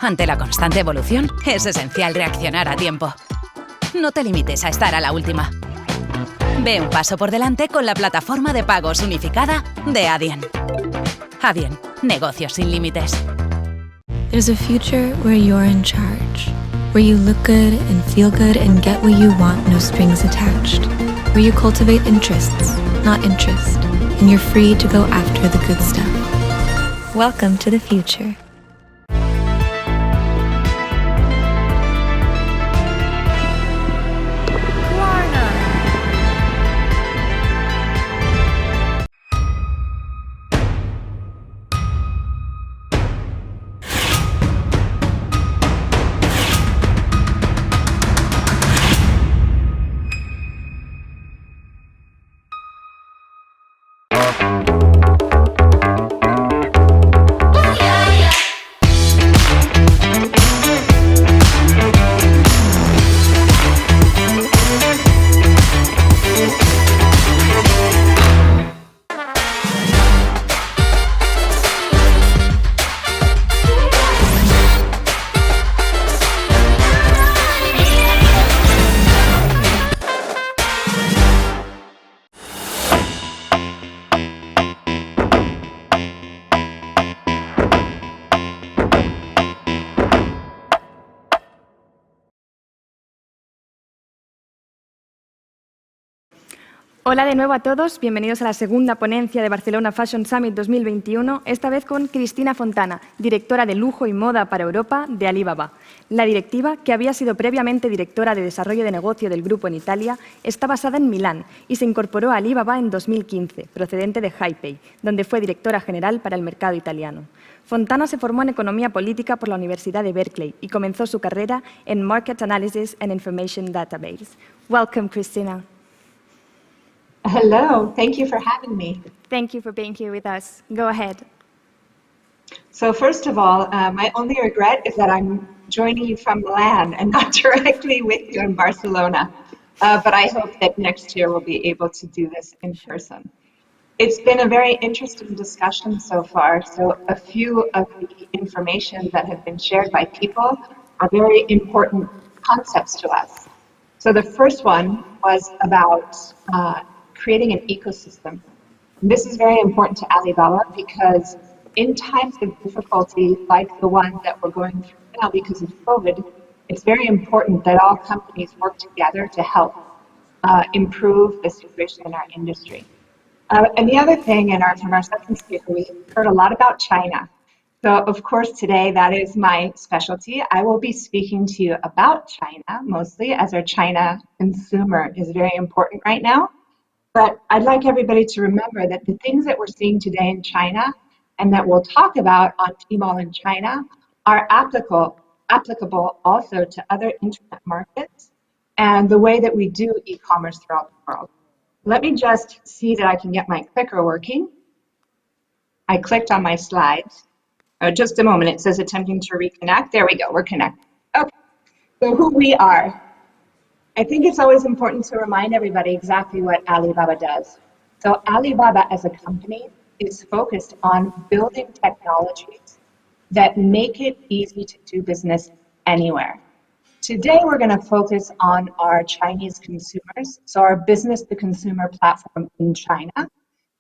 Ante la constante evolución, es esencial reaccionar a tiempo. No te limites a estar a la última. Ve un paso por delante con la plataforma de pagos unificada de Adyen. Adyen, negocios sin límites. There's a future where you're in charge, where you look good and feel good and get what you want, no strings attached, where you cultivate interests, not interest, and you're free to go after the good stuff. Welcome to the future. Hola de nuevo a todos, bienvenidos a la segunda ponencia de Barcelona Fashion Summit 2021, esta vez con Christina Fontana, directora de Lujo y Moda para Europa de Alibaba. La directiva, que había sido previamente directora de desarrollo de negocio del grupo en Italia, está basada en Milán y se incorporó a Alibaba en 2015, procedente de Hi-Pay, donde fue directora general para el mercado italiano. Fontana se formó en Economía Política por la Universidad de Berkeley y comenzó su carrera en Market Analysis and Information Database. Welcome, Christina. Hello, thank you for having me. Thank you for being here with us. Go ahead. So first of all, my only regret is that I'm joining you from Milan and not directly with you in Barcelona. But I hope that next year we'll be able to do this in person. It's been a very interesting discussion so far. So a few of the information that have been shared by people are very important concepts to us. So the first one was about creating an ecosystem. This is very important to Alibaba because in times of difficulty like the one that we're going through now because of COVID, it's very important that all companies work together to help improve the situation in our industry. And the other thing from our second speaker, we heard a lot about China. So of course today that is my specialty. I will be speaking to you about China mostly as our China consumer is very important right now. But I'd like everybody to remember that the things that we're seeing today in China and that we'll talk about on Tmall in China are applicable also to other internet markets and the way that we do e-commerce throughout the world. Let me just see that I can get my clicker working. I clicked on my slides. Just a moment, it says attempting to reconnect. There we go, we're connected. Okay, so who we are. I think it's always important to remind everybody exactly what Alibaba does. So Alibaba as a company is focused on building technologies that make it easy to do business anywhere. Today we're going to focus on our Chinese consumers, so our business-to-consumer platform in China.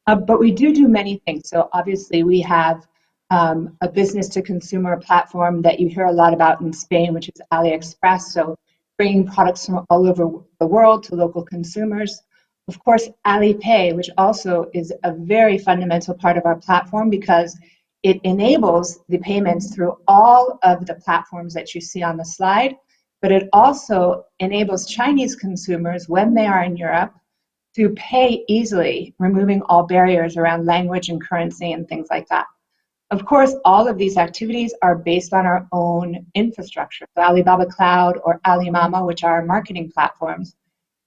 But we do many things. So obviously we have a business-to-consumer platform that you hear a lot about in Spain, which is AliExpress. So bringing products from all over the world to local consumers. Of course, Alipay, which also is a very fundamental part of our platform because it enables the payments through all of the platforms that you see on the slide, but it also enables Chinese consumers when they are in Europe to pay easily, removing all barriers around language and currency and things like that. Of course, all of these activities are based on our own infrastructure, the Alibaba Cloud or Alimama, which are marketing platforms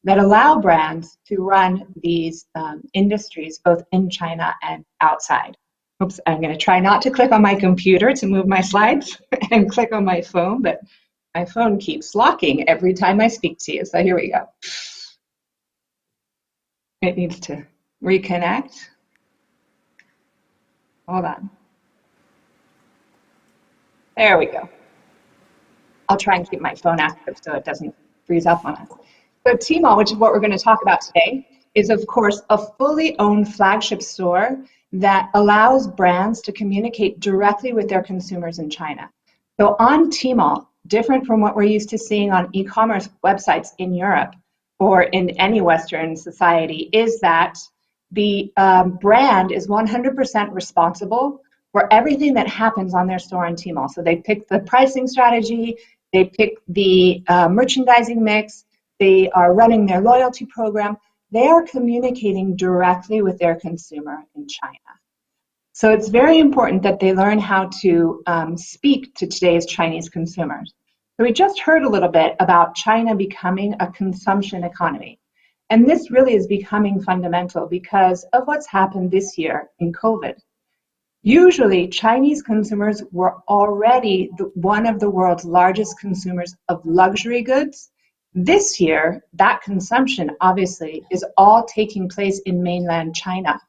that allow brands to run these industries both in China and outside. Oops, I'm going to try not to click on my computer to move my slides and click on my phone, but my phone keeps locking every time I speak to you. So here we go. It needs to reconnect. Hold on. There we go. I'll try and keep my phone active so it doesn't freeze up on us. So Tmall, which is what we're going to talk about today, is of course a fully owned flagship store that allows brands to communicate directly with their consumers in China. So on Tmall, different from what we're used to seeing on e-commerce websites in Europe or in any Western society, is that the brand is 100% responsible for everything that happens on their store on Tmall. So they pick the pricing strategy, they pick the merchandising mix, they are running their loyalty program. They are communicating directly with their consumer in China. So it's very important that they learn how to speak to today's Chinese consumers. So we just heard a little bit about China becoming a consumption economy. And this really is becoming fundamental because of what's happened this year in COVID. Usually, Chinese consumers were already one of the world's largest consumers of luxury goods. This year, that consumption obviously is all taking place in mainland China.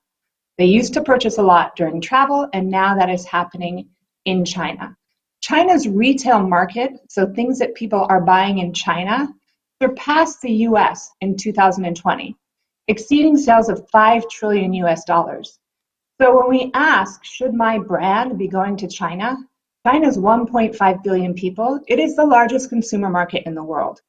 They used to purchase a lot during travel, and now that is happening in China. China's retail market, so things that people are buying in China, surpassed the US in 2020, exceeding sales of $5 trillion US. So when we ask, should my brand be going to China? China's 1.5 billion people. It is the largest consumer market in the world.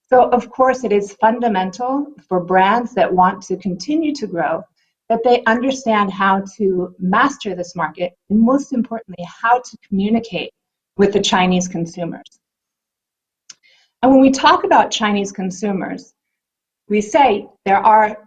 So of course it is fundamental for brands that want to continue to grow that they understand how to master this market, and most importantly, how to communicate with the Chinese consumers. And when we talk about Chinese consumers, we say there are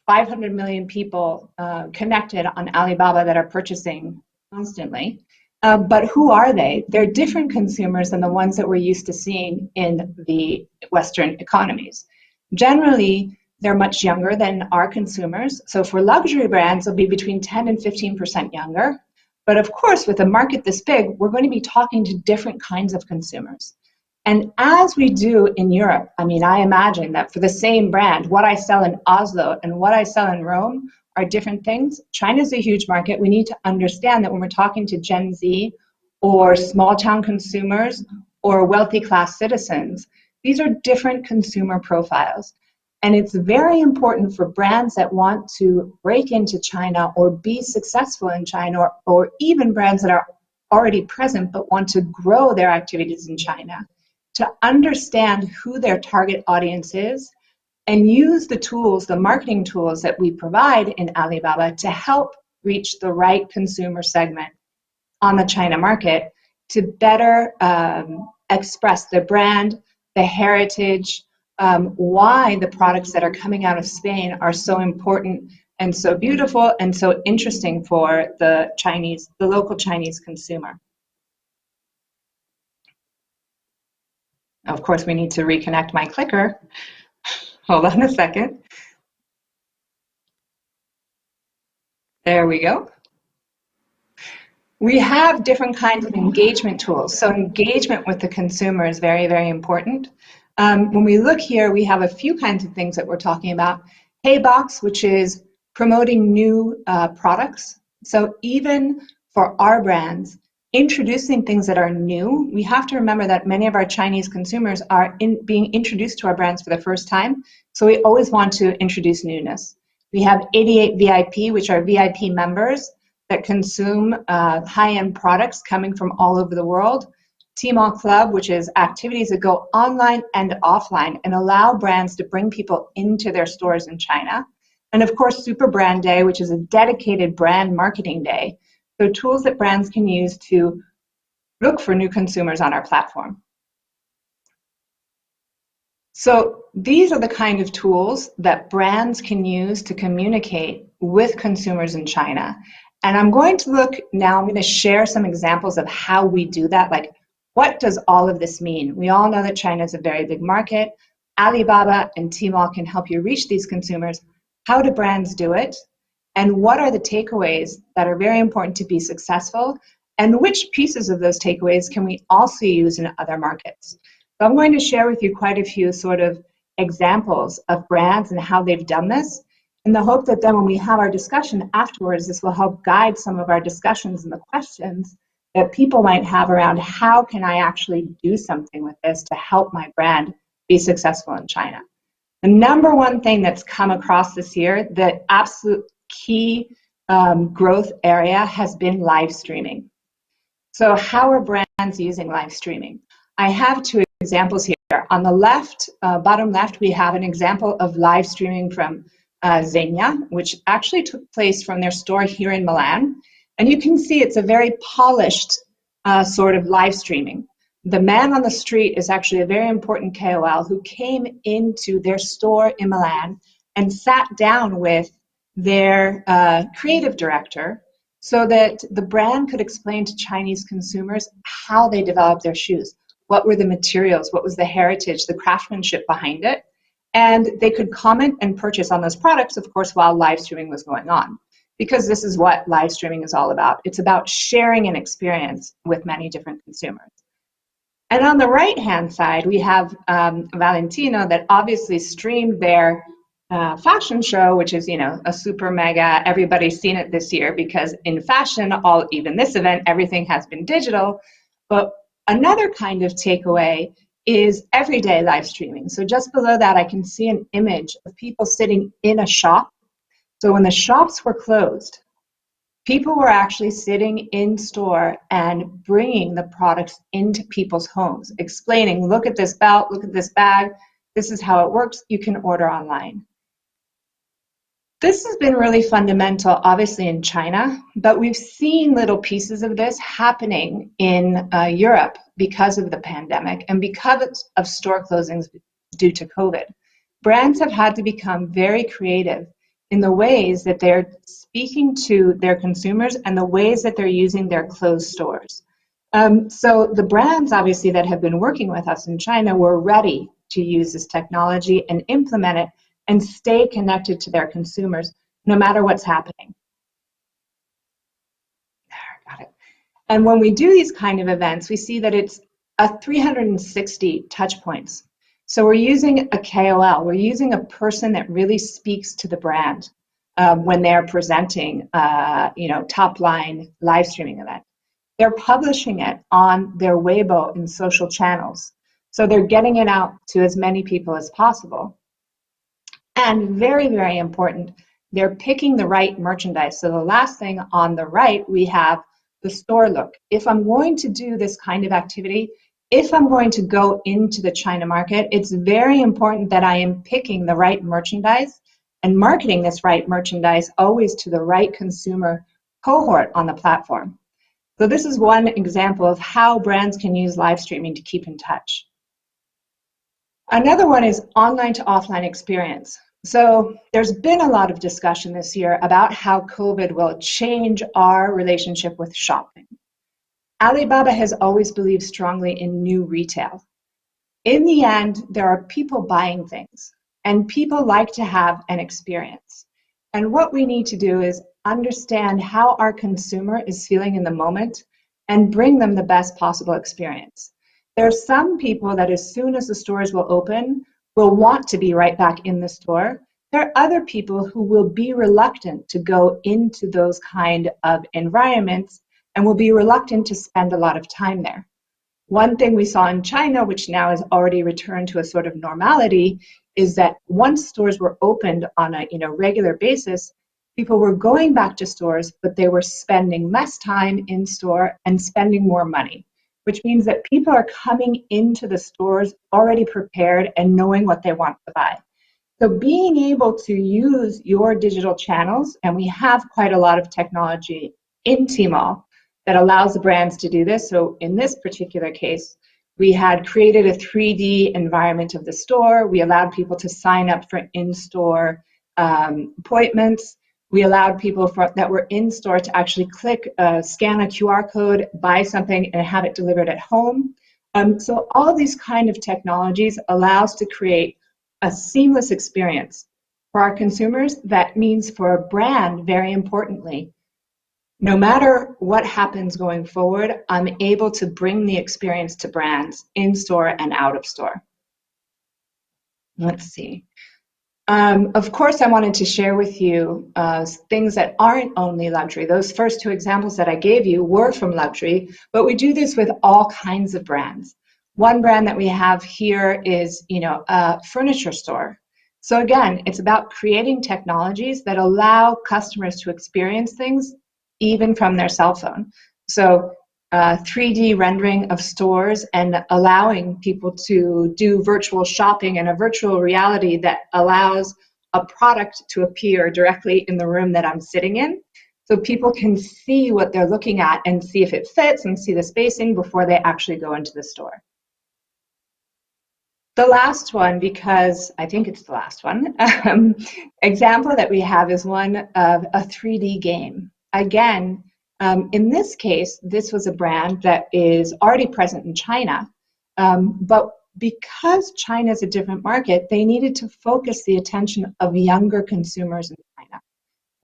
500 million people connected on Alibaba that are purchasing constantly. But who are they? They're different consumers than the ones that we're used to seeing in the Western economies. Generally, they're much younger than our consumers. So for luxury brands, they'll be between 10 and 15% younger. But of course, with a market this big, we're going to be talking to different kinds of consumers. And as we do in Europe, I mean, I imagine that for the same brand, what I sell in Oslo and what I sell in Rome are different things. China's a huge market. We need to understand that when we're talking to Gen Z or small town consumers or wealthy class citizens, these are different consumer profiles. And it's very important for brands that want to break into China or be successful in China, or even brands that are already present but want to grow their activities in China, to understand who their target audience is and use the tools, the marketing tools that we provide in Alibaba to help reach the right consumer segment on the China market to better express the brand, the heritage, why the products that are coming out of Spain are so important and so beautiful and so interesting for the local Chinese consumer. Of course, we need to reconnect my clicker. Hold on a second. There we go. We have different kinds of engagement tools. So engagement with the consumer is very, very important. When we look here, we have a few kinds of things that we're talking about. Paybox, which is promoting new products. So even for our brands, introducing things that are new, we have to remember that many of our Chinese consumers are being introduced to our brands for the first time. So we always want to introduce newness. We have 88 VIP, which are VIP members that consume high-end products coming from all over the world. Tmall Club, which is activities that go online and offline and allow brands to bring people into their stores in China. And of course, Super Brand Day, which is a dedicated brand marketing day. So tools that brands can use to look for new consumers on our platform. So these are the kind of tools that brands can use to communicate with consumers in China. And I'm going to share some examples of how we do that. Like, what does all of this mean? We all know that China is a very big market. Alibaba and Tmall can help you reach these consumers. How do brands do it? And what are the takeaways that are very important to be successful? And which pieces of those takeaways can we also use in other markets? So I'm going to share with you quite a few sort of examples of brands and how they've done this, in the hope that then when we have our discussion afterwards, this will help guide some of our discussions and the questions that people might have around how can I actually do something with this to help my brand be successful in China. The number one thing that's come across this year, the absolute key growth area has been live streaming. So how are brands using live streaming? I have two examples here. On the left, bottom left, we have an example of live streaming from Zegna, which actually took place from their store here in Milan. And you can see it's a very polished sort of live streaming. The man on the street is actually a very important KOL who came into their store in Milan and sat down with their creative director so that the brand could explain to Chinese consumers how they developed their shoes. What were the materials? What was the heritage, the craftsmanship behind it? And they could comment and purchase on those products, of course, while live streaming was going on. Because this is what live streaming is all about. It's about sharing an experience with many different consumers. And on the right-hand side, we have Valentino that obviously streamed their fashion show, which is, a super mega, everybody's seen it this year because in fashion, even this event, everything has been digital. But another kind of takeaway is everyday live streaming. So just below that, I can see an image of people sitting in a shop. So when the shops were closed, people were actually sitting in store and bringing the products into people's homes, explaining, look at this belt, look at this bag, this is how it works, you can order online. This has been really fundamental, obviously, in China, but we've seen little pieces of this happening in Europe because of the pandemic and because of store closings due to COVID. Brands have had to become very creative in the ways that they're speaking to their consumers and the ways that they're using their closed stores. So the brands, obviously, that have been working with us in China were ready to use this technology and implement it and stay connected to their consumers no matter what's happening. There, got it. And when we do these kind of events, we see that it's a 360 touch points. So we're using a KOL, we're using a person that really speaks to the brand when they're presenting, top line live streaming event. They're publishing it on their Weibo and social channels. So they're getting it out to as many people as possible. And very, very important, they're picking the right merchandise. So the last thing on the right, we have the store look. If I'm going to do this kind of activity, if I'm going to go into the China market, it's very important that I am picking the right merchandise and marketing this right merchandise always to the right consumer cohort on the platform. So this is one example of how brands can use live streaming to keep in touch. Another one is online to offline experience. So there's been a lot of discussion this year about how COVID will change our relationship with shopping. Alibaba has always believed strongly in new retail. In the end, there are people buying things, and people like to have an experience. And what we need to do is understand how our consumer is feeling in the moment and bring them the best possible experience. There are some people that as soon as the stores will open, will want to be right back in the store. There are other people who will be reluctant to go into those kind of environments and will be reluctant to spend a lot of time there. One thing we saw in China, which now has already returned to a sort of normality, is that once stores were opened on a regular basis, people were going back to stores, but they were spending less time in store and spending more money, which means that people are coming into the stores already prepared and knowing what they want to buy. So being able to use your digital channels, and we have quite a lot of technology in Tmall that allows the brands to do this. So in this particular case, We had created a 3D environment of the store. We allowed people to sign up for in-store appointments. We allowed people that were in-store to actually scan a QR code, buy something, and have it delivered at home. So all these kind of technologies allow us to create a seamless experience for our consumers. That means for a brand, very importantly, no matter what happens going forward, I'm able to bring the experience to brands in store and out of store. Let's see. Of course, I wanted to share with you things that aren't only luxury. Those first two examples that I gave you were from luxury, but we do this with all kinds of brands. One brand that we have here is, a furniture store. So again, it's about creating technologies that allow customers to experience things even from their cell phone. So 3D rendering of stores and allowing people to do virtual shopping in a virtual reality that allows a product to appear directly in the room that I'm sitting in. So people can see what they're looking at and see if it fits and see the spacing before they actually go into the store. The last one, because I think it's the last one, example that we have is one of a 3D game. Again, in this case, this was a brand that is already present in China, but because China is a different market, they needed to focus the attention of younger consumers in China.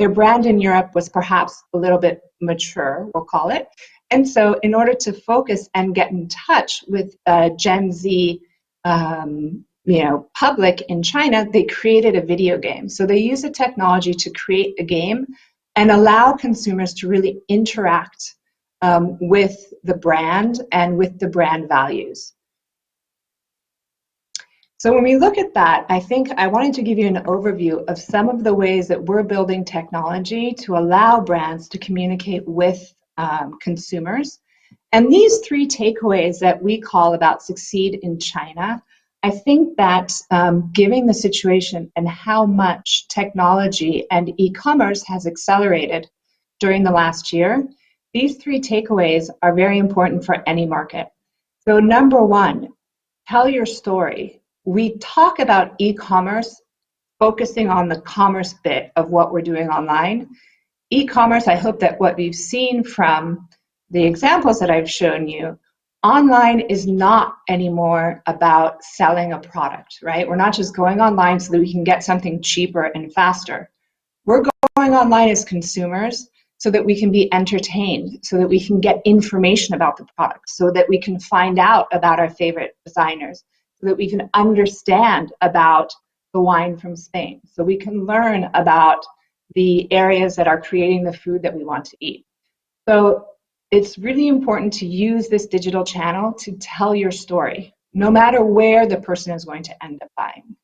Their brand in Europe was perhaps a little bit mature, we'll call it, and so in order to focus and get in touch with Gen Z public in China, they created a video game. So they use a technology to create a game and allow consumers to really interact with the brand and with the brand values. So when we look at that, I think I wanted to give you an overview of some of the ways that we're building technology to allow brands to communicate with consumers. And these three takeaways that we call about succeed in China, I think that given the situation and how much technology and e-commerce has accelerated during the last year, these three takeaways are very important for any market. So number one, tell your story. We talk about e-commerce focusing on the commerce bit of what we're doing online. E-commerce, I hope that what we've seen from the examples that I've shown you, online is not anymore about selling a product, right? We're not just going online so that we can get something cheaper and faster. We're going online as consumers so that we can be entertained, so that we can get information about the product, so that we can find out about our favorite designers, so that we can understand about the wine from Spain, so we can learn about the areas that are creating the food that we want to eat. So it's really important to use this digital channel to tell your story, no matter where the person is going to end up buying.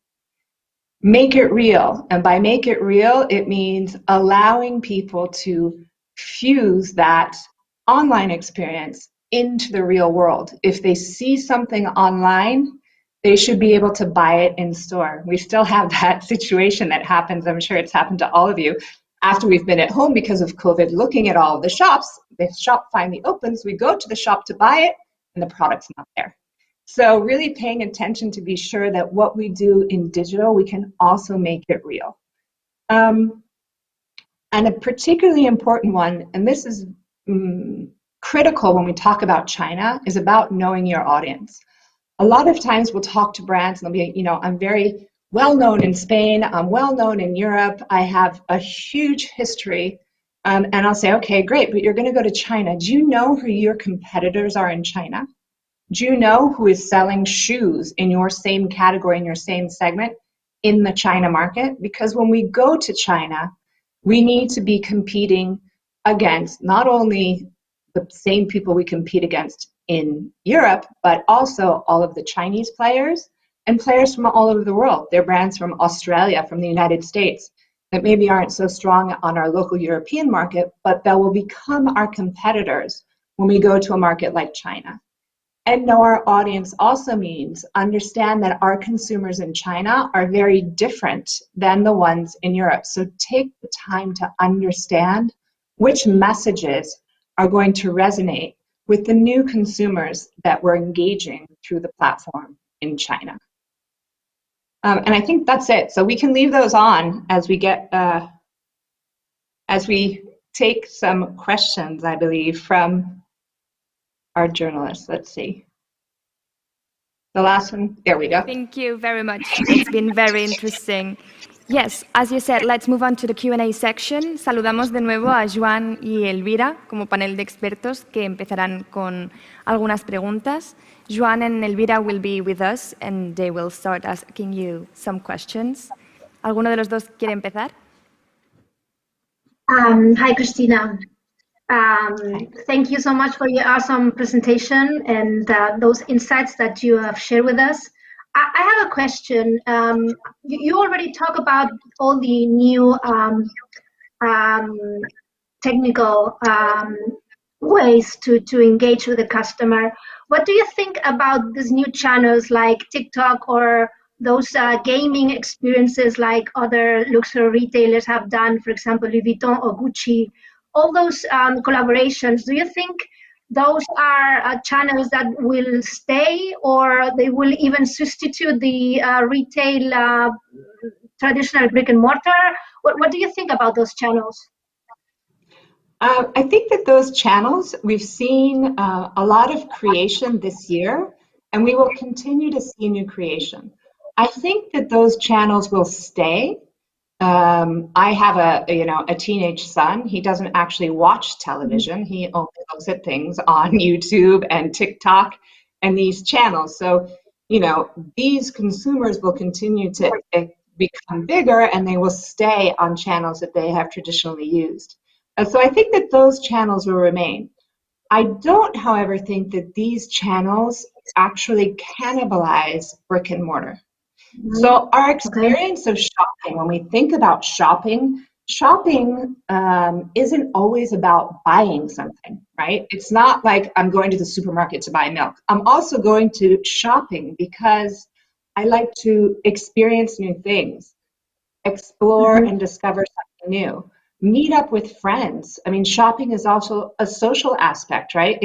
Make it real, and by make it real, it means allowing people to fuse that online experience into the real world. If they see something online, they should be able to buy it in store. We still have that situation that happens, I'm sure it's happened to all of you, after we've been at home because of COVID, looking at all of the shops. The shop finally opens, we go to the shop to buy it, and the product's not there. So really paying attention to be sure that what we do in digital, we can also make it real. And a particularly important one, and this is critical when we talk about China, is about knowing your audience. A lot of times we'll talk to brands and they'll be, I'm very well known in Spain, I'm well known in Europe, I have a huge history, and I'll say, okay, great, but you're going to go to China. Do you know who your competitors are in China? Do you know who is selling shoes in your same category, in your same segment in the China market? Because when we go to China, we need to be competing against not only the same people we compete against in Europe, but also all of the Chinese players and players from all over the world. They're brands from Australia, from the United States, that maybe aren't so strong on our local European market, but that will become our competitors when we go to a market like China. And know our audience also means understand that our consumers in China are very different than the ones in Europe. So take the time to understand which messages are going to resonate with the new consumers that we're engaging through the platform in China. And I think that's it. So we can leave those on as we get, as we take some questions, I believe, from our journalists. Let's see. The last one, there we go. Thank you very much. It's been very interesting. Yes, as you said, let's move on to the Q&A section. Saludamos de nuevo a Joan y Elvira como panel de expertos que empezarán con algunas preguntas. Joan and Elvira will be with us and they will start asking you some questions. ¿Alguno de los dos quiere empezar? Hi, Christina. Thank you so much for your awesome presentation and those insights that you have shared with us. I have a question. You already talk about all the new technical ways to engage with the customer. What do you think about these new channels like TikTok or those gaming experiences like other luxury retailers have done, for example, Louis Vuitton or Gucci? All those collaborations, do you think those are channels that will stay or they will even substitute the retail traditional brick and mortar? What do you think about those channels? I think that those channels, we've seen a lot of creation this year, and we will continue to see new creation. I think that those channels will stay. I have a teenage son. He doesn't actually watch television. He only looks at things on YouTube and TikTok and these channels. So, these consumers will continue to become bigger and they will stay on channels that they have traditionally used. And so I think that those channels will remain. I don't, however, think that these channels actually cannibalize brick and mortar. So our experience of shopping, when we think about shopping isn't always about buying something, right? It's not like I'm going to the supermarket to buy milk. I'm also going to shopping because I like to experience new things, explore and discover something new, meet up with friends. I mean, shopping is also a social aspect, right?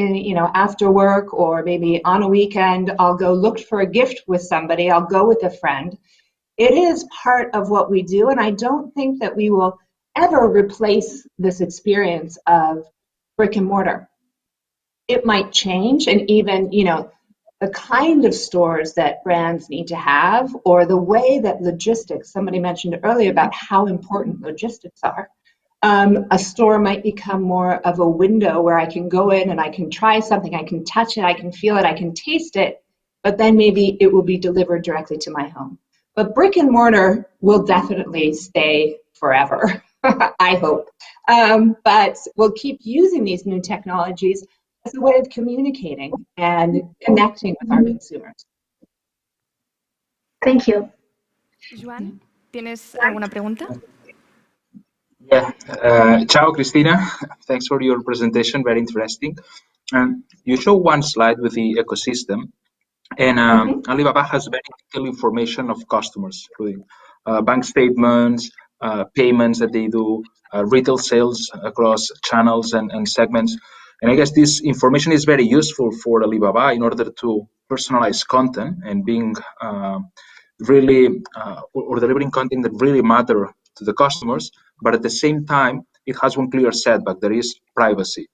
After work or maybe on a weekend, I'll go look for a gift with somebody. I'll go with a friend. It is part of what we do, and I don't think that we will ever replace this experience of brick and mortar. It might change, and even, the kind of stores that brands need to have, or the way that logistics, somebody mentioned earlier about how important logistics are. A store might become more of a window where I can go in and I can try something, I can touch it, I can feel it, I can taste it, but then maybe it will be delivered directly to my home. But brick and mortar will definitely stay forever, I hope. But we'll keep using these new technologies as a way of communicating and connecting with our consumers. Thank you. Joan, ¿tienes alguna pregunta? Yeah. Ciao, Christina. Thanks for your presentation. Very interesting. You show one slide with the ecosystem, and Alibaba has very detailed information of customers, including bank statements, payments that they do, retail sales across channels and segments. And I guess this information is very useful for Alibaba in order to personalize content and being really or delivering content that really matter to the customers. But at the same time, it has one clear setback, that is privacy.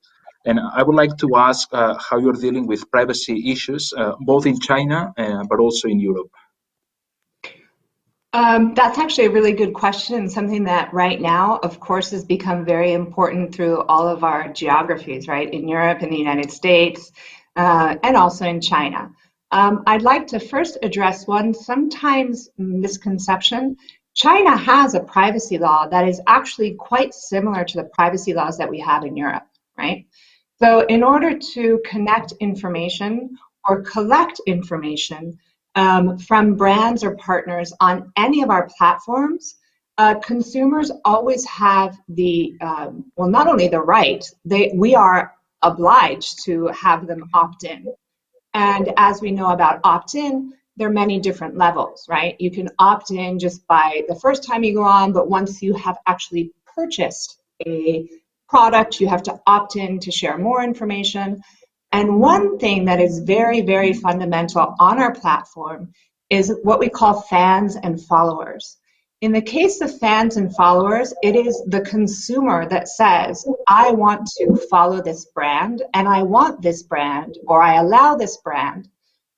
And I would like to ask how you're dealing with privacy issues, both in China, but also in Europe. That's actually a really good question, something that right now, of course, has become very important through all of our geographies, right? In Europe, in the United States, and also in China. I'd like to first address one sometimes misconception. China has a privacy law that is actually quite similar to the privacy laws that we have in Europe, right? So in order to connect information or collect information from brands or partners on any of our platforms, consumers always have the, well, not only the right, we are obliged to have them opt in. And as we know about opt-in, there are many different levels, right? You can opt in just by the first time you go on, but once you have actually purchased a product, you have to opt in to share more information. And one thing that is very, very fundamental on our platform is what we call fans and followers. In the case of fans and followers, it is the consumer that says, I want to follow this brand, and I want this brand, or I allow this brand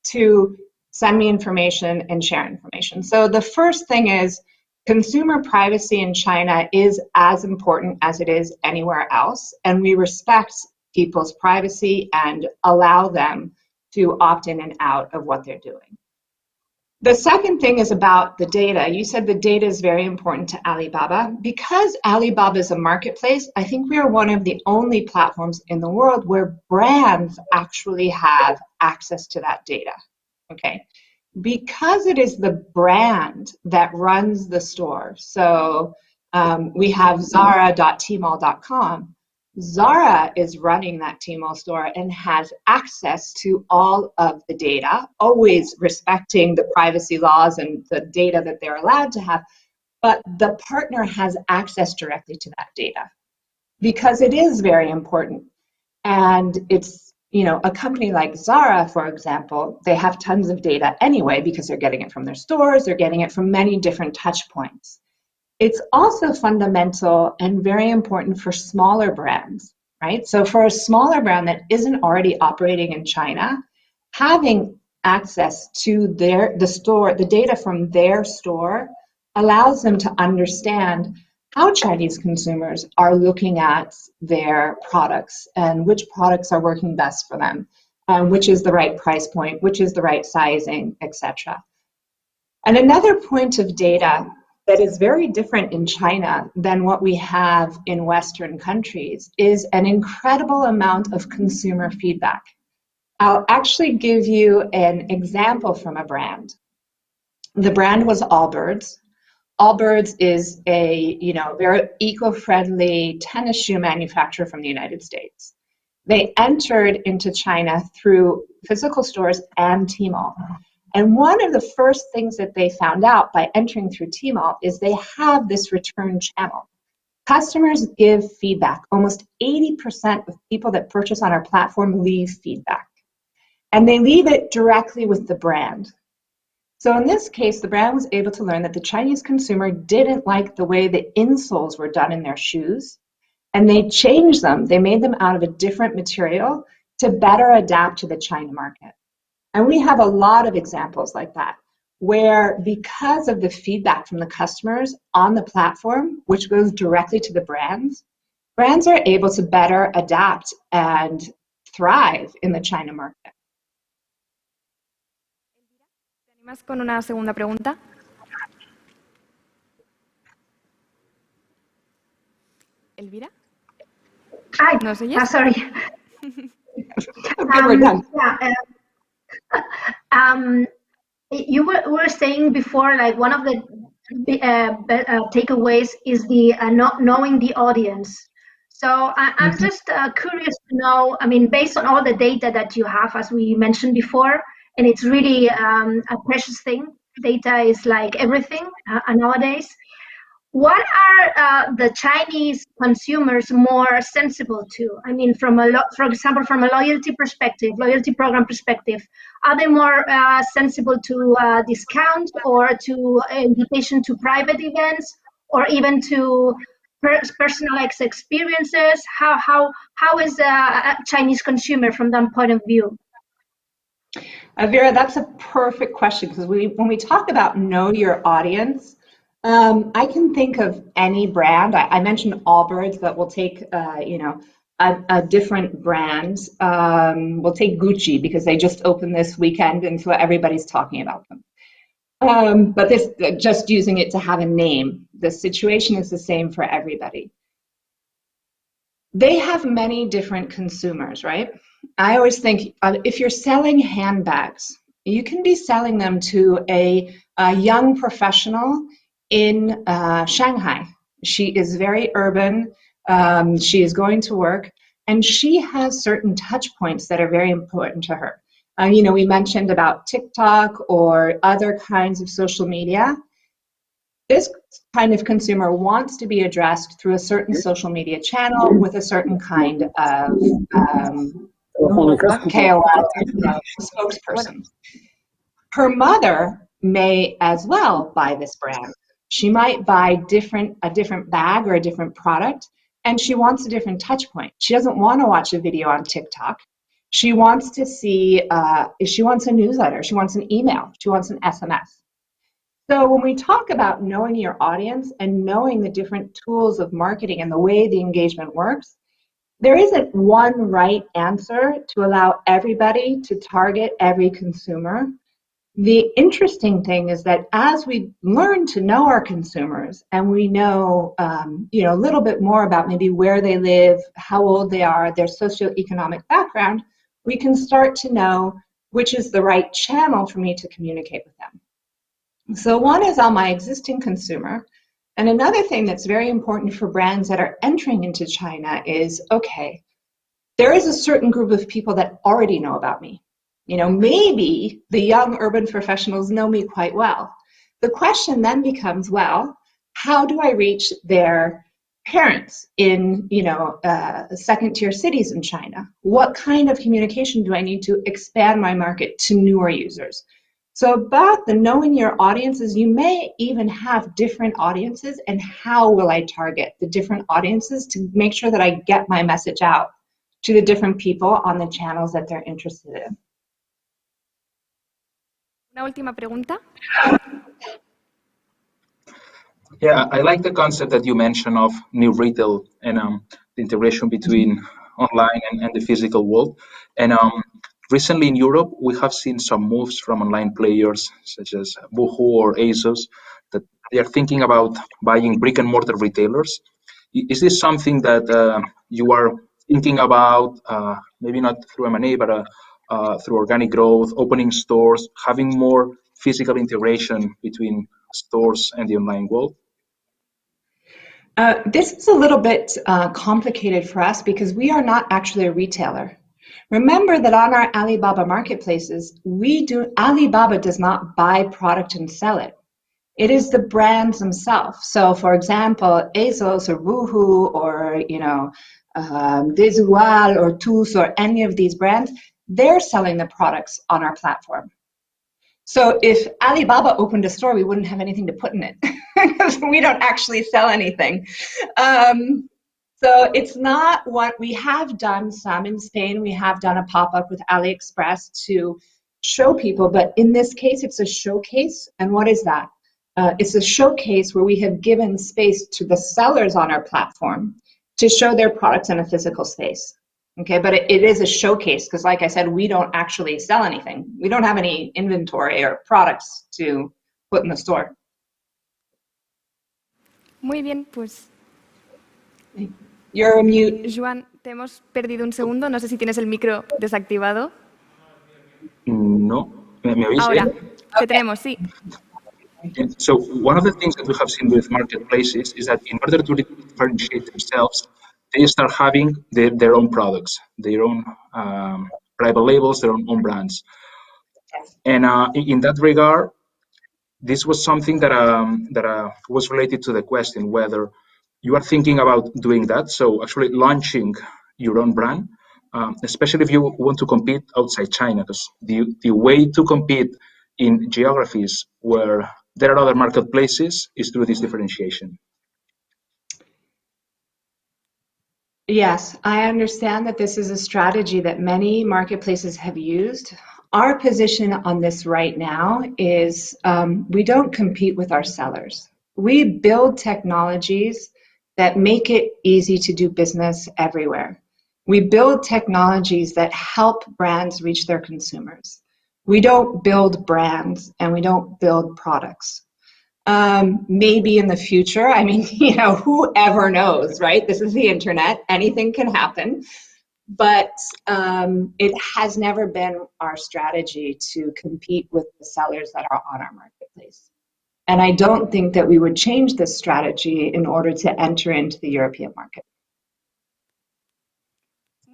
to send me information and share information. So the first thing is consumer privacy in China is as important as it is anywhere else, and we respect people's privacy and allow them to opt in and out of what they're doing. The second thing is about the data. You said the data is very important to Alibaba. Because Alibaba is a marketplace, I think we are one of the only platforms in the world where brands actually have access to that data, okay? Because it is the brand that runs the store. So we have Zara.Tmall.com. Zara is running that Tmall store and has access to all of the data, always respecting the privacy laws and the data that they're allowed to have, but the partner has access directly to that data because it is very important. And it's, you know, a company like Zara, for example, they have tons of data anyway because they're getting it from their stores, they're getting it from many different touch points. It's also fundamental and very important for smaller brands, right? So for a smaller brand that isn't already operating in China, having access to the data from their store allows them to understand how Chinese consumers are looking at their products and which products are working best for them, and which is the right price point, which is the right sizing, etc. And another point of data that is very different in China than what we have in Western countries is an incredible amount of consumer feedback. I'll actually give you an example from a brand. The brand was Allbirds. Allbirds is a, you know, very eco-friendly tennis shoe manufacturer from the United States. They entered into China through physical stores and Tmall. And one of the first things that they found out by entering through Tmall is they have this return channel. Customers give feedback. Almost 80% of people that purchase on our platform leave feedback. And they leave it directly with the brand. So in this case, the brand was able to learn that the Chinese consumer didn't like the way the insoles were done in their shoes. And they changed them. They made them out of a different material to better adapt to the China market. And we have a lot of examples like that, where because of the feedback from the customers on the platform, which goes directly to the brands, brands are able to better adapt and thrive in the China market. ¿Te animas con una segunda pregunta? Elvira? Hi. ¿Nos oyes? Sorry. Okay, we're done. Yeah, you were saying before, like one of the takeaways is the not knowing the audience. So I'm just curious to know, I mean, based on all the data that you have, as we mentioned before, and it's really a precious thing. Data is like everything nowadays. What are the Chinese consumers more sensible to? I mean, for example, from a loyalty program perspective, are they more sensible to discount or to invitation to private events or even to personalized experiences? How is a Chinese consumer from that point of view? Vera, that's a perfect question because when we talk about know your audience, I can think of any brand. I mentioned Allbirds, but we'll take, you know, a different brand. We'll take Gucci because they just opened this weekend and so everybody's talking about them. But this, just using it to have a name, the situation is the same for everybody. They have many different consumers, right? I always think if you're selling handbags, you can be selling them to a young professional in Shanghai. She is very urban, she is going to work, and she has certain touch points that are very important to her. You know, we mentioned about TikTok or other kinds of social media. This kind of consumer wants to be addressed through a certain social media channel with a certain kind of KOL, spokesperson. Her mother may as well buy this brand. She might buy a different bag or a different product, and she wants a different touch point. She doesn't want to watch a video on TikTok. She wants to see, she wants a newsletter, she wants an email, she wants an SMS. So when we talk about knowing your audience and knowing the different tools of marketing and the way the engagement works, there isn't one right answer to allow everybody to target every consumer. The interesting thing is that as we learn to know our consumers and we know, a little bit more about maybe where they live, how old they are, their socioeconomic background, we can start to know which is the right channel for me to communicate with them. So one is on my existing consumer. And another thing that's very important for brands that are entering into China is, okay, there is a certain group of people that already know about me. Maybe the young urban professionals know me quite well. The question then becomes, well, how do I reach their parents in, second-tier cities in China? What kind of communication do I need to expand my market to newer users? So about the knowing your audiences, you may even have different audiences, and how will I target the different audiences to make sure that I get my message out to the different people on the channels that they're interested in. Una última pregunta. Yeah, I like the concept that you mentioned of new retail and the integration between online and the physical world. And recently in Europe, we have seen some moves from online players such as Lujo or ASOS that they are thinking about buying brick and mortar retailers. Is this something that you are thinking about, maybe not through M&A, but through organic growth, opening stores, having more physical integration between stores and the online world? This is a little bit complicated for us because we are not actually a retailer. Remember that on our Alibaba marketplaces, Alibaba does not buy product and sell it. It is the brands themselves. So for example, ASOS or Woohoo or, Desual or Tous or any of these brands, they're selling the products on our platform. So if Alibaba opened a store, we wouldn't have anything to put in it because we don't actually sell anything. So it's not what we have done some in Spain. We have done a pop-up with AliExpress to show people, but in this case, it's a showcase. And what is that? It's a showcase where we have given space to the sellers on our platform to show their products in a physical space. Okay, but it is a showcase because, like I said, we don't actually sell anything. We don't have any inventory or products to put in the store. Muy bien, pues. You're mute. Joan, te hemos perdido un segundo. No sé si tienes el micro desactivado. No, ¿me oís? Ahora, te tenemos, sí. So one of the things that we have seen with marketplaces is that in order to differentiate themselves, they start having their own products, their own private labels, their own brands. And in that regard, this was something that was related to the question whether you are thinking about doing that. So actually launching your own brand, especially if you want to compete outside China, because the way to compete in geographies where there are other marketplaces is through this differentiation. Yes, I understand that this is a strategy that many marketplaces have used. Our position on this right now is we don't compete with our sellers. We build technologies that make it easy to do business everywhere. We build technologies that help brands reach their consumers. We don't build brands and we don't build products. Maybe in the future, I mean, whoever knows, right? This is the internet, anything can happen. But it has never been our strategy to compete with the sellers that are on our marketplace. And I don't think that we would change this strategy in order to enter into the European market.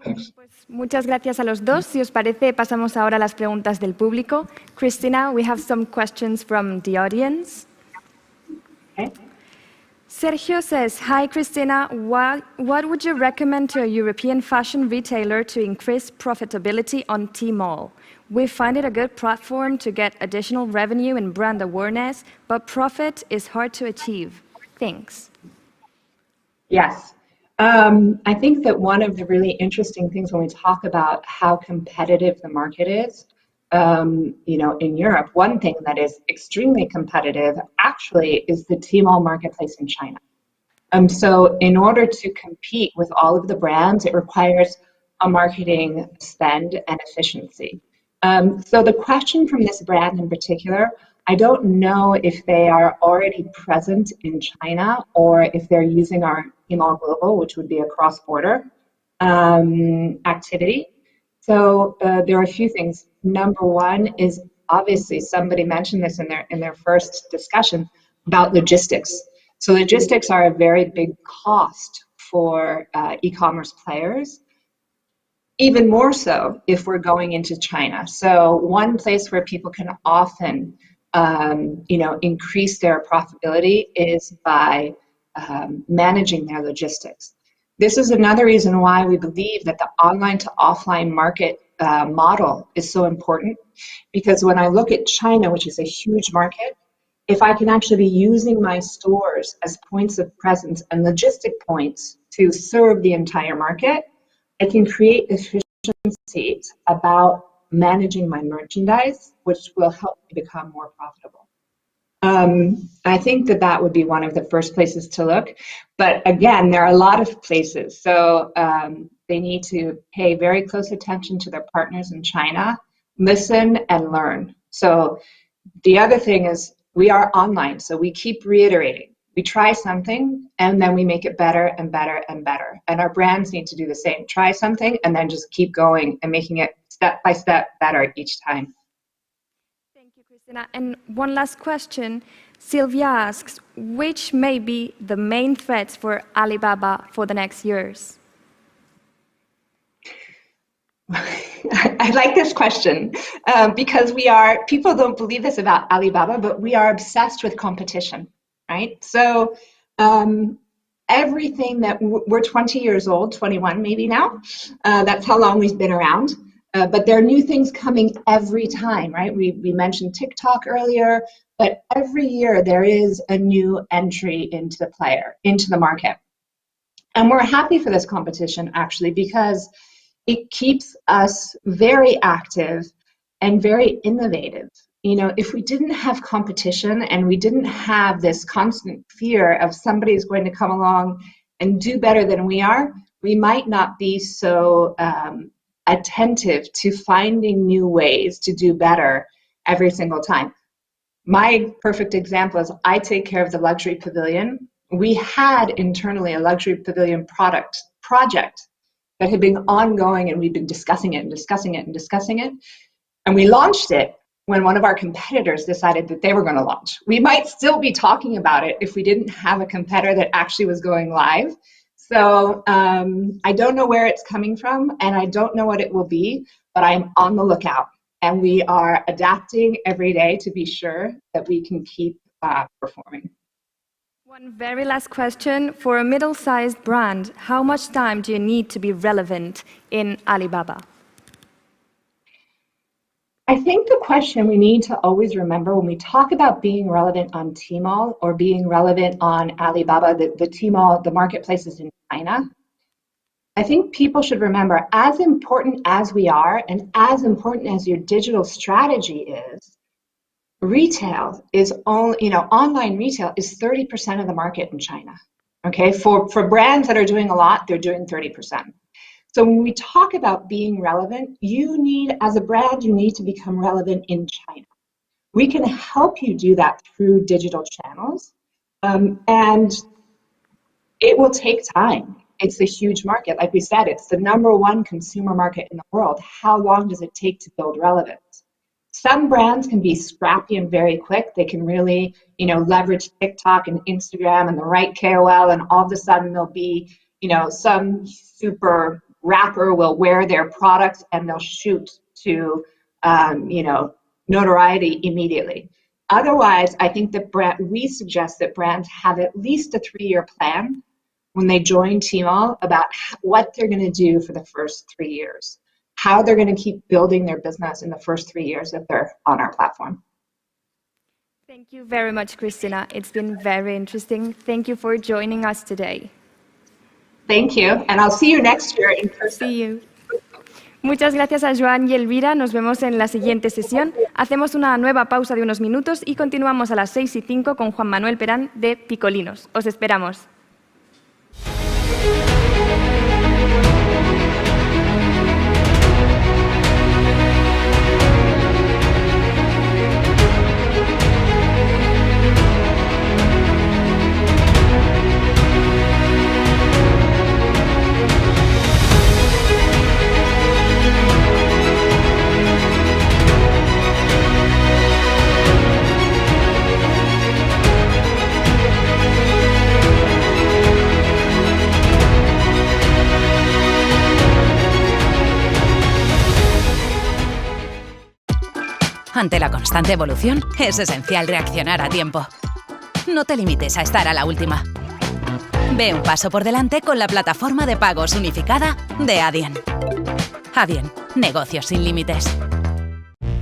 Thanks. Pues muchas gracias a los dos. Si os parece, pasamos ahora a las preguntas del público. Christina, we have some questions from the audience. Okay. Sergio says, hi Christina, what would you recommend to a European fashion retailer to increase profitability on Tmall? We find it a good platform to get additional revenue and brand awareness, but profit is hard to achieve. Thanks. Yes. I think that one of the really interesting things when we talk about how competitive the market is, in Europe, one thing that is extremely competitive actually is the Tmall marketplace in China. So in order to compete with all of the brands, it requires a marketing spend and efficiency. So the question from this brand in particular, I don't know if they are already present in China or if they're using our Tmall Global, which would be a cross-border activity. So there are a few things. Number one is obviously somebody mentioned this in their first discussion about logistics. So logistics are a very big cost for e-commerce players, even more so if we're going into China. So one place where people can often increase their profitability is by managing their logistics. This is another reason why we believe that the online to offline market model is so important, because when I look at China, which is a huge market, if I can actually be using my stores as points of presence and logistic points to serve the entire market, I can create efficiencies about managing my merchandise, which will help me become more profitable. I think that would be one of the first places to look. But again, there are a lot of places. So they need to pay very close attention to their partners in China, listen and learn. So the other thing is we are online, so we keep reiterating. We try something and then we make it better and better and better. And our brands need to do the same. Try something and then just keep going and making it step by step better each time. Thank you, Christina. And one last question. Sylvia asks, which may be the main threats for Alibaba for the next years? I like this question because people don't believe this about Alibaba, but we are obsessed with competition, right? So everything that we're 20 years old, 21 maybe now, that's how long we've been around. But there are new things coming every time, right? We mentioned TikTok earlier, but every year there is a new entry into the market. And we're happy for this competition actually because it keeps us very active and very innovative. If we didn't have competition and we didn't have this constant fear of somebody's going to come along and do better than we are, we might not be so attentive to finding new ways to do better every single time. My perfect example is I take care of the luxury pavilion. We had internally a luxury pavilion project that had been ongoing, and we've been discussing it. And we launched it when one of our competitors decided that they were going to launch. We might still be talking about it if we didn't have a competitor that actually was going live. So I don't know where it's coming from, and I don't know what it will be, but I'm on the lookout. And we are adapting every day to be sure that we can keep performing. One very last question. For a middle-sized brand, how much time do you need to be relevant in Alibaba? I think the question we need to always remember when we talk about being relevant on Tmall or being relevant on Alibaba, the Tmall, the marketplaces in China, I think people should remember, as important as we are and as important as your digital strategy is, retail is only, online retail is 30% of the market in China. Okay, for brands that are doing a lot, they're doing 30%. So when we talk about being relevant, as a brand, you need to become relevant in China. We can help you do that through digital channels, and it will take time. It's a huge market. Like we said, it's the #1 consumer market in the world. How long does it take to build relevance? Some brands can be scrappy and very quick. They can really, leverage TikTok and Instagram and the right KOL, and all of a sudden there'll be, some super rapper will wear their products and they'll shoot to, notoriety immediately. Otherwise, I think that we suggest that brands have at least a 3-year plan when they join Tmall about what they're going to do for the first 3 years, how they're going to keep building their business in the first 3 years that they're on our platform. Thank you very much, Christina. It's been very interesting. Thank you for joining us today. Thank you, and I'll see you next year in person. See you. Muchas gracias a Joan y Elvira. Nos vemos en la siguiente sesión. Hacemos una nueva pausa de unos minutos y continuamos a las 6:05 con Juan Manuel Perán de Picolinos. Os esperamos. Ante la constante evolución, es esencial reaccionar a tiempo. No te limites a estar a la última. Ve un paso por delante con la plataforma de pagos unificada de Adyen. Adyen, negocios sin límites.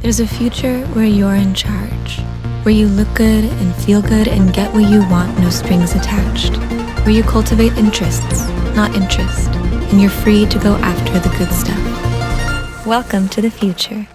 There's a future where you're in charge, where you look good and feel good and get what you want, no strings attached, where you cultivate interests, not interest, and you're free to go after the good stuff. Welcome to the future.